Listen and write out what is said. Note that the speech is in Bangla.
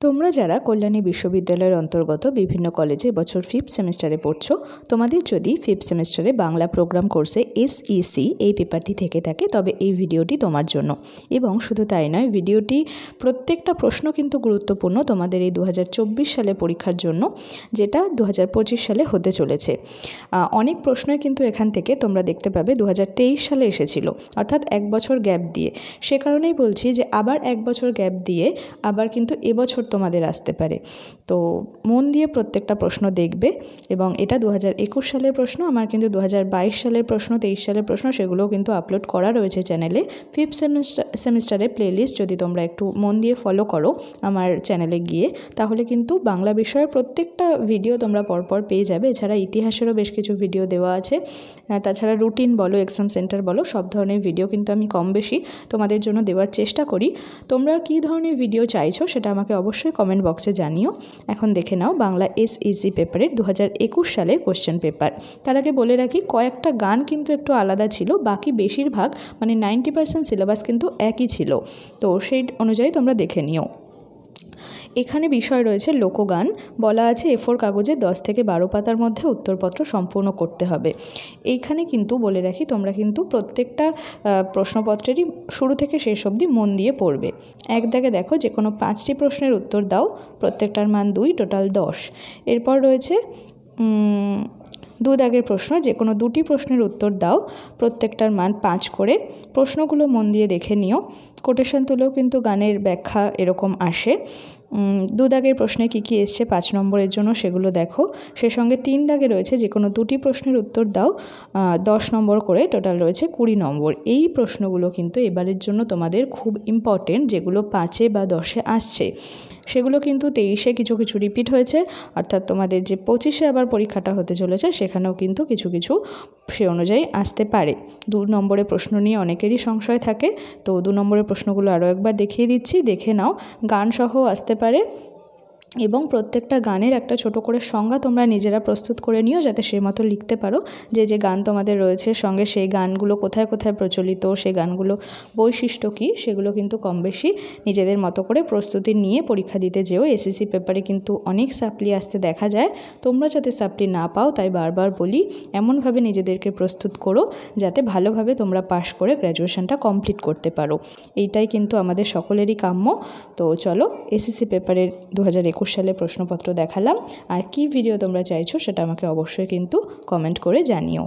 তোমরা যারা কল্যাণী বিশ্ববিদ্যালয়ের অন্তর্গত বিভিন্ন কলেজে এবছর 5th সেমিস্টারে পড়ছো, তোমাদের যদি 5th সেমিস্টারে বাংলা প্রোগ্রাম কোর্সে SEC এই পেপারটি থেকে থাকে তবে এই ভিডিওটি তোমার জন্য। এবং শুধু তাই নয়, ভিডিওটি প্রত্যেকটা প্রশ্ন কিন্তু গুরুত্বপূর্ণ তোমাদের এই 2024 সালে পরীক্ষার জন্য, যেটা 2025 সালে হতে চলেছে। অনেক প্রশ্নই কিন্তু এখান থেকে তোমরা দেখতে পাবে 2023 সালে এসেছিল, অর্থাৎ 1 বছর গ্যাপ দিয়ে। সে কারণেই বলছি যে আবার 1 বছর গ্যাপ দিয়ে আবার কিন্তু এবছর তোমাদের আসতে পারে। তো মন দিয়ে প্রত্যেকটা প্রশ্ন দেখবে। এবং এটা 2021 সালের প্রশ্ন, আমার কিন্তু 2022 সালের প্রশ্ন, 23 সালের প্রশ্ন সেগুলোও কিন্তু আপলোড করা রয়েছে চ্যানেলে। 5th সেমিস্টারে প্লেলিস্ট যদি তোমরা একটু মন দিয়ে ফলো করো আমার চ্যানেলে গিয়ে, তাহলে কিন্তু বাংলা বিষয়ের প্রত্যেকটা ভিডিও তোমরা পরপর পেয়ে যাবে। এছাড়া ইতিহাসেরও বেশ কিছু ভিডিও দেওয়া আছে। তাছাড়া রুটিন বলো, এক্সাম সেন্টার বলো, সব ধরনের ভিডিও কিন্তু আমি কম বেশি তোমাদের জন্য দেওয়ার চেষ্টা করি। তোমরা কী ধরনের ভিডিও চাইছো সেটা আমাকে অবশ্যই কমেন্ট বক্সে জানিও। এখন দেখে নাও বাংলা SEC পেপারের 2021 সালের কোশ্চেন পেপার। তার আগে বলে রাখি, কয়েকটা গান কিন্তু একটু আলাদা ছিল, বাকি বেশিরভাগ মানে 90% সিলেবাস কিন্তু একই ছিল। তো সেই অনুযায়ী তোমরা দেখে নিও। এখানে বিষয় রয়েছে লোকগান। বলা আছে A4 কাগজে 10 থেকে 12 পাতার মধ্যে উত্তরপত্র সম্পূর্ণ করতে হবে। এইখানে কিন্তু বলে রাখি, তোমরা কিন্তু প্রত্যেকটা প্রশ্নপত্রেরই শুরু থেকে শেষ অবধি মন দিয়ে পড়বে। এক দাগে দেখো, যে কোনো 5টি প্রশ্নের উত্তর দাও, প্রত্যেকটার মান 2, টোটাল 10। এরপর রয়েছে 2 দাগের প্রশ্ন, যে কোনো 2টি প্রশ্নের উত্তর দাও, প্রত্যেকটার মান 5 করে। প্রশ্নগুলো মন দিয়ে দেখে নিও। কোটেশন তুলেও কিন্তু গানের ব্যাখ্যা এরকম আসে। 2 দাগের প্রশ্নে কী কী এসছে 5 নম্বরের জন্য সেগুলো দেখো। সে সঙ্গে 3 দাগে রয়েছে যে কোনো 2টি প্রশ্নের উত্তর দাও, 10 নম্বর করে, টোটাল রয়েছে 20 নম্বর। এই প্রশ্নগুলো কিন্তু এবারের জন্য তোমাদের খুব ইম্পর্টেন্ট। যেগুলো 5-এ বা 10-এ আসছে সেগুলো কিন্তু 23-এ কিছু কিছু রিপিট হয়েছে, অর্থাৎ তোমাদের যে 25-এ আবার পরীক্ষাটা হতে চলেছে সেখানেও কিন্তু কিছু কিছু সে অনুযায়ী আসতে পারে। 2 নম্বরের প্রশ্ন নিয়ে অনেকেরই সংশয় থাকে, তো 2 নম্বরের প্রশ্নগুলো আরও একবার দেখিয়ে দিচ্ছি, দেখে নাও। গানসহ আসতে পারে এবং প্রত্যেকটা গানের একটা ছোট করে সংজ্ঞা তোমরা নিজেরা প্রস্তুত করে নিও, যাতে সেই মতো লিখতে পারো যে যে গান তোমাদের রয়েছে সঙ্গে সেই গানগুলো কোথায় কোথায় প্রচলিত, সেই গানগুলো বৈশিষ্ট্য কী, সেগুলো কিন্তু কম বেশি নিজেদের মতো করে প্রস্তুতি নিয়ে পরীক্ষা দিতে যেও। SEC পেপারে কিন্তু অনেক সাপ্লি আসতে দেখা যায়। তোমরা যাতে সাপ্লি না পাও, তাই বারবার বলি, এমনভাবে নিজেদেরকে প্রস্তুত করো যাতে ভালোভাবে তোমরা পাশ করে গ্র্যাজুয়েশনটা কমপ্লিট করতে পারো। এইটাই কিন্তু আমাদের সকলেরই কাম্য। তো চলো, SEC পেপারের 2021 সালে প্রশ্নপত্র দেখালাম। আর কি ভিডিও তোমরা চাইছো সেটা আমাকে অবশ্যই কিন্তু কমেন্ট করে জানিও।